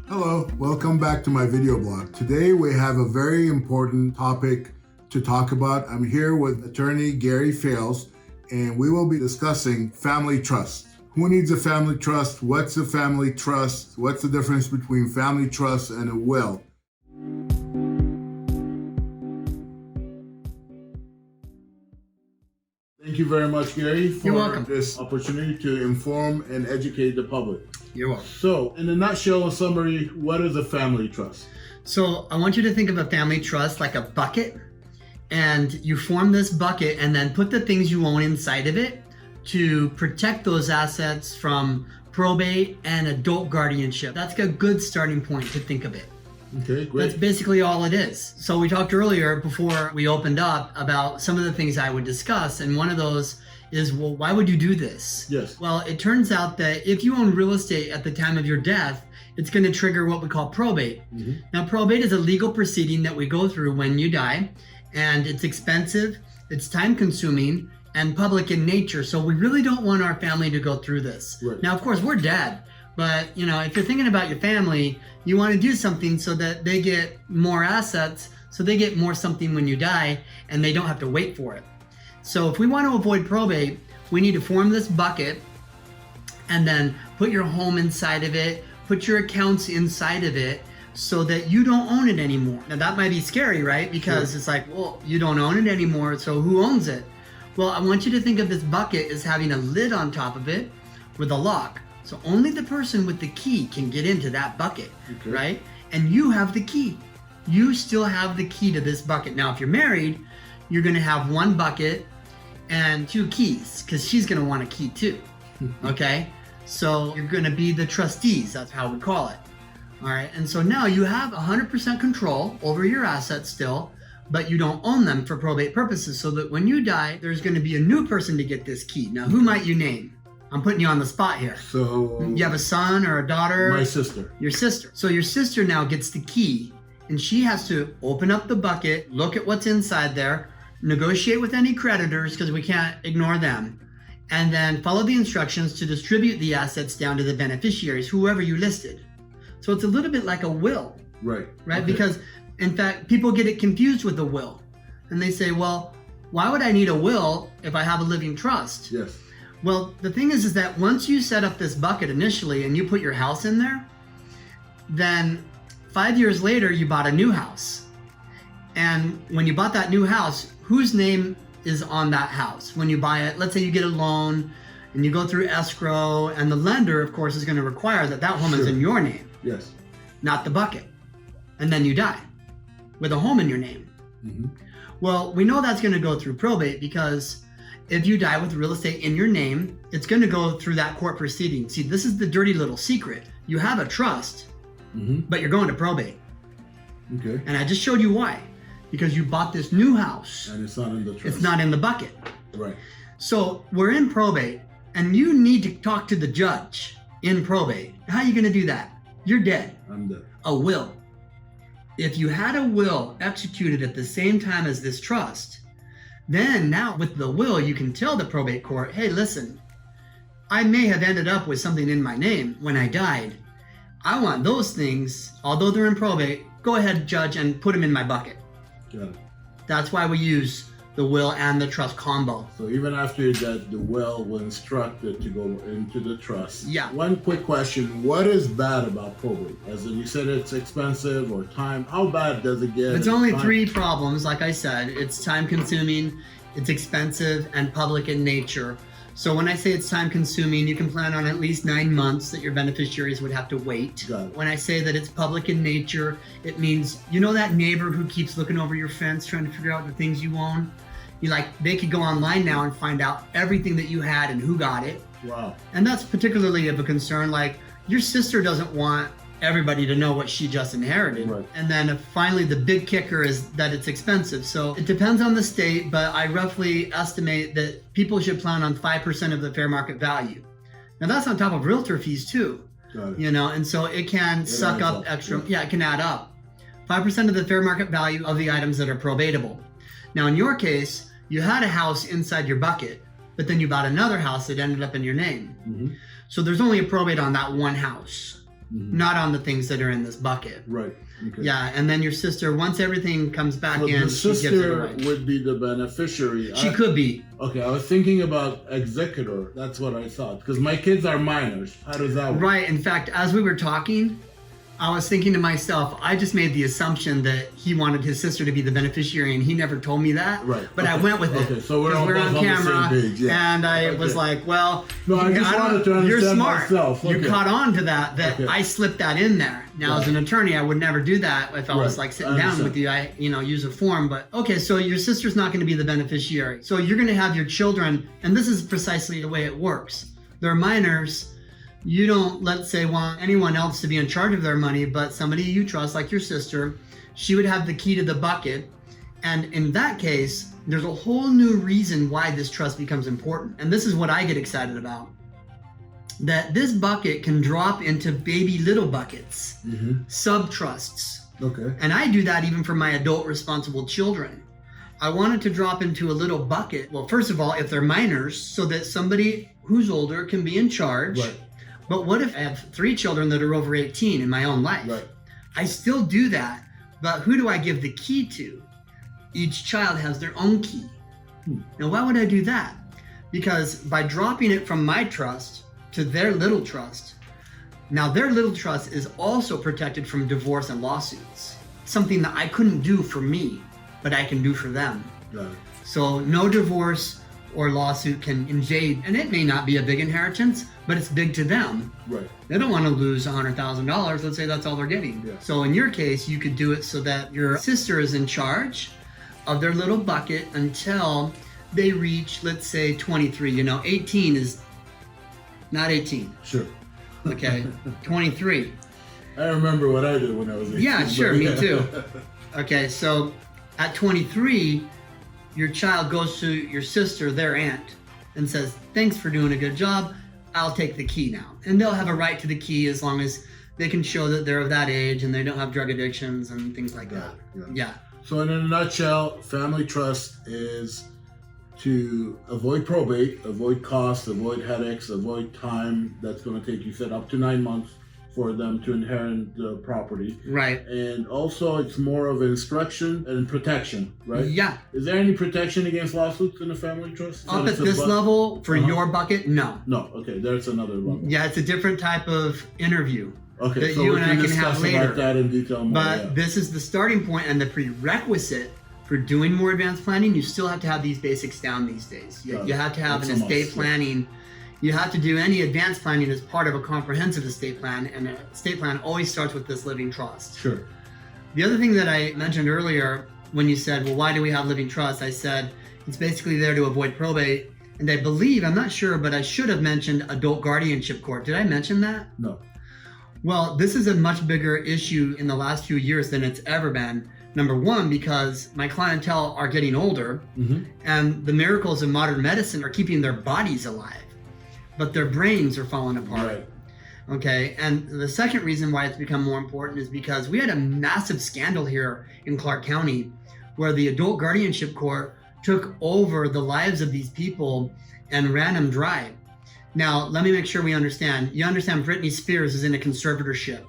Hello, welcome back to my video blog. Today we have a very important topic to talk about. I'm here with attorney Gary Fales, and we will be discussing family trust. Who needs a family trust? What's a family trust? What's the difference between family trust and a will? Thank you very much, Gary, for this opportunity to inform and educate the public. You're welcome. So, in a nutshell, a summary, what is a family trust? So I want you to think of a family trust like a bucket, and you form this bucket and then put the things you own inside of it to protect those assets from probate and adult guardianship. That's a good starting point to think of it. Okay, great. That's basically all it is. So we talked earlier before we opened up about some of the things I would discuss, and one of those is, well, why would you do this? Yes. Well, it turns out that if you own real estate at the time of your death, it's going to trigger what we call probate. Mm-hmm. Now, probate is a legal proceeding that we go through when you die, and it's expensive, it's time consuming, and public in nature. So we really don't want our family to go through this. Right. Now, of course, we're dead. But, if you're thinking about your family, you want to do something so that they get more assets, so they get more something when you die, and they don't have to wait for it. So if we want to avoid probate, we need to form this bucket and then put your home inside of it, put your accounts inside of it so that you don't own it anymore. Now that might be scary, right? Because It's like, well, you don't own it anymore, so who owns it? Well, I want you to think of this bucket as having a lid on top of it with a lock. So only the person with the key can get into that bucket, right? And you have the key. You still have the key to this bucket. Now, if you're married, you're going to have one bucket and two keys because she's going to want a key too, okay? So you're going to be the trustees. That's how we call it, all right? And so now you have 100% control over your assets still, but you don't own them for probate purposes, so that when you die, there's going to be a new person to get this key. Now, who might you name? I'm putting you on the spot here. So you have a son or a daughter? My sister. Your sister. So your sister now gets the key, and she has to open up the bucket, look at what's inside there, negotiate with any creditors because we can't ignore them, and then follow the instructions to distribute the assets down to the beneficiaries, whoever you listed. So it's a little bit like a will. Right. Right? Okay. Because in fact, people get it confused with a will. And they say, well, why would I need a will if I have a living trust? Yes. Well, the thing is that once you set up this bucket initially and you put your house in there, then 5 years later, you bought a new house. And when you bought that new house, whose name is on that house? When you buy it, let's say you get a loan and you go through escrow, and the lender, of course, is going to require that home is in your name. Yes. Not the bucket. And then you die with a home in your name. Mm-hmm. Well, we know that's going to go through probate because if you die with real estate in your name, it's going to go through that court proceeding. See, this is the dirty little secret. You have a trust, but you're going to probate. Okay. And I just showed you why. Because you bought this new house. And it's not in the trust. It's not in the bucket. Right. So we're in probate, and you need to talk to the judge in probate. How are you going to do that? You're dead. I'm dead. A will. If you had a will executed at the same time as this trust, then now with the will, you can tell the probate court, hey, listen, I may have ended up with something in my name when I died. I want those things, although they're in probate, go ahead, judge, and put them in my bucket. Got it. That's why we use the will and the trust combo. So even after you're dead, the will instruct it to go into the trust. Yeah. One quick question. What is bad about probate? As in you said it's expensive or time. How bad does it get? It's only three problems, like I said. It's time consuming, it's expensive, and public in nature. So when I say it's time consuming, you can plan on at least 9 months that your beneficiaries would have to wait. Got it. When I say that it's public in nature, it means, that neighbor who keeps looking over your fence trying to figure out the things you own? They could go online now and find out everything that you had and who got it. Wow. And that's particularly of a concern. Like, your sister doesn't want everybody to know what she just inherited. Right. And then finally, the big kicker is that it's expensive. So it depends on the state, but I roughly estimate that people should plan on 5% of the fair market value. Now that's on top of realtor fees too. Got it. And so it can suck up extra. Yeah, it can add up. 5% of the fair market value of the items that are probatable. Now in your case, you had a house inside your bucket, but then you bought another house that ended up in your name. Mm-hmm. So there's only a probate on that one house. not on the things that are in this bucket. Right. Okay. Yeah, and then your sister, once everything comes back So in, the she gives it sister away. would be the beneficiary. She could be. Okay, I was thinking about executor. That's what I thought. Because my kids are minors. How does that work? Right. In fact, as we were talking, I was thinking to myself, I just made the assumption that he wanted his sister to be the beneficiary, and he never told me that. Right. But I went with it. Okay, so we're because all on both on the camera, same page, yeah. and I was like, well, No, I just wanted to understand you're smart. myself. You Okay. caught on to that Okay. I slipped that in there. Now, as an attorney, I would never do that if I was Right. like sitting I down understand. with you. I, use a form. But okay, so your sister's not going to be the beneficiary. So you're going to have your children, and this is precisely the way it works. They're minors. You don't, let's say, want anyone else to be in charge of their money, but somebody you trust, like your sister, she would have the key to the bucket. And in that case, there's a whole new reason why this trust becomes important. And this is what I get excited about. That this bucket can drop into baby little buckets, sub-trusts. Okay. And I do that even for my adult responsible children. I want it to drop into a little bucket. Well, first of all, if they're minors, so that somebody who's older can be in charge. Right. But what if I have 3 children that are over 18 in my own life? Right. I still do that, but who do I give the key to? Each child has their own key. Now, why would I do that? Because by dropping it from my trust to their little trust, now their little trust is also protected from divorce and lawsuits. Something that I couldn't do for me, but I can do for them. Got it. So no divorce or lawsuit can invade, and it may not be a big inheritance, but it's big to them. Right. They don't want to lose $100,000. Let's say that's all they're getting. Yeah. So in your case, you could do it so that your sister is in charge of their little bucket until they reach, let's say, 23. 18 is not 18. Sure. Okay, 23. I remember what I did when I was 18. Yeah, sure, but me too. Okay, so at 23, your child goes to your sister, their aunt, and says, thanks for doing a good job. I'll take the key now. And they'll have a right to the key as long as they can show that they're of that age and they don't have drug addictions and things like that. Yeah. So in a nutshell, family trust is to avoid probate, avoid costs, avoid headaches, avoid time that's going to take, you said, up to 9 months for them to inherit the property. Right. And also it's more of instruction and protection, right? Yeah. Is there any protection against lawsuits in a family trust? Up at this level, for your bucket, no. No, okay, there's another level. Yeah, it's a different type of interview. Okay, that so you we and I can can have discuss later. about that in detail more. But this is the starting point and the prerequisite for doing more advanced planning. You still have to have these basics down these days. You have to have That's an a estate must, planning. You have to do any advanced planning as part of a comprehensive estate plan, and an estate plan always starts with this living trust. Sure. The other thing that I mentioned earlier when you said, well, why do we have living trust? I said it's basically there to avoid probate. And I believe, I'm not sure, but I should have mentioned adult guardianship court. Did I mention that? No. Well, this is a much bigger issue in the last few years than it's ever been. Number one, because my clientele are getting older, and the miracles of modern medicine are keeping their bodies alive, but their brains are falling apart. Right. Okay, and the second reason why it's become more important is because we had a massive scandal here in Clark County where the adult guardianship court took over the lives of these people and ran them dry. Now, let me make sure we understand. You understand Britney Spears is in a conservatorship.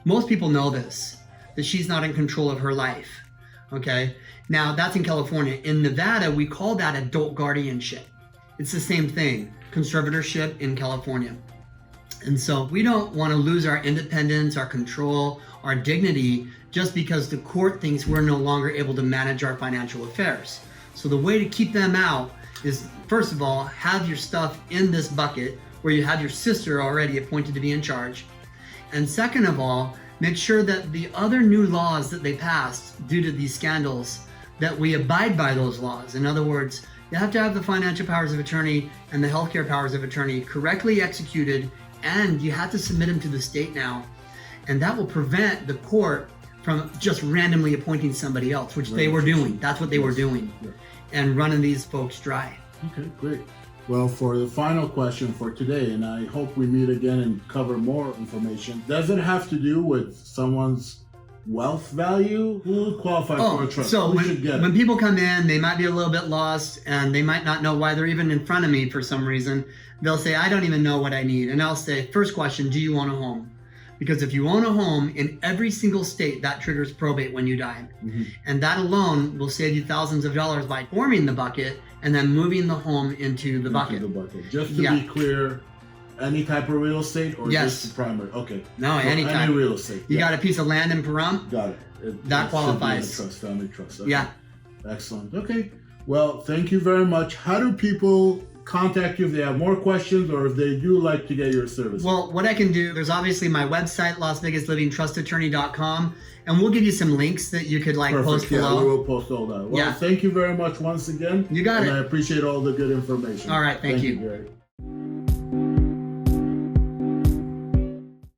Most people know this, that she's not in control of her life. Okay, now that's in California. In Nevada, we call that adult guardianship. It's the same thing, conservatorship in California. And so we don't want to lose our independence, our control, our dignity, just because the court thinks we're no longer able to manage our financial affairs. So the way to keep them out is, first of all, have your stuff in this bucket where you have your sister already appointed to be in charge. And second of all, make sure that the other new laws that they passed due to these scandals, that we abide by those laws. In other words, you have to have the financial powers of attorney and the healthcare powers of attorney correctly executed, and you have to submit them to the state now. And that will prevent the court from just randomly appointing somebody else, which they were doing. That's what they were doing, and running these folks dry. Okay, great. Well, for the final question for today, and I hope we meet again and cover more information, does it have to do with someone's wealth value? Who would qualify for a trust? So Who should get it? when people come in, they might be a little bit lost and they might not know why they're even in front of me for some reason. They'll say, I don't even know what I need. And I'll say, first question, do you own a home? Because if you own a home in every single state, that triggers probate when you die. And that alone will save you thousands of dollars by forming the bucket and then moving the home into the bucket. Just to be clear, any type of real estate or just the primary? Okay. No, so any type. Any real estate. You got a piece of land in Pahrump? Got it. That qualifies. Trust, family trust. Okay. Yeah. Excellent. Okay. Well, thank you very much. How do people contact you if they have more questions or if they do like to get your service? Well, what I can do, there's obviously my website, LasVegasLivingTrustAttorney.com, and we'll give you some links that you could post below. We will post all that. Well, thank you very much once again. You got it. And I appreciate all the good information. All right, thank you. Gary.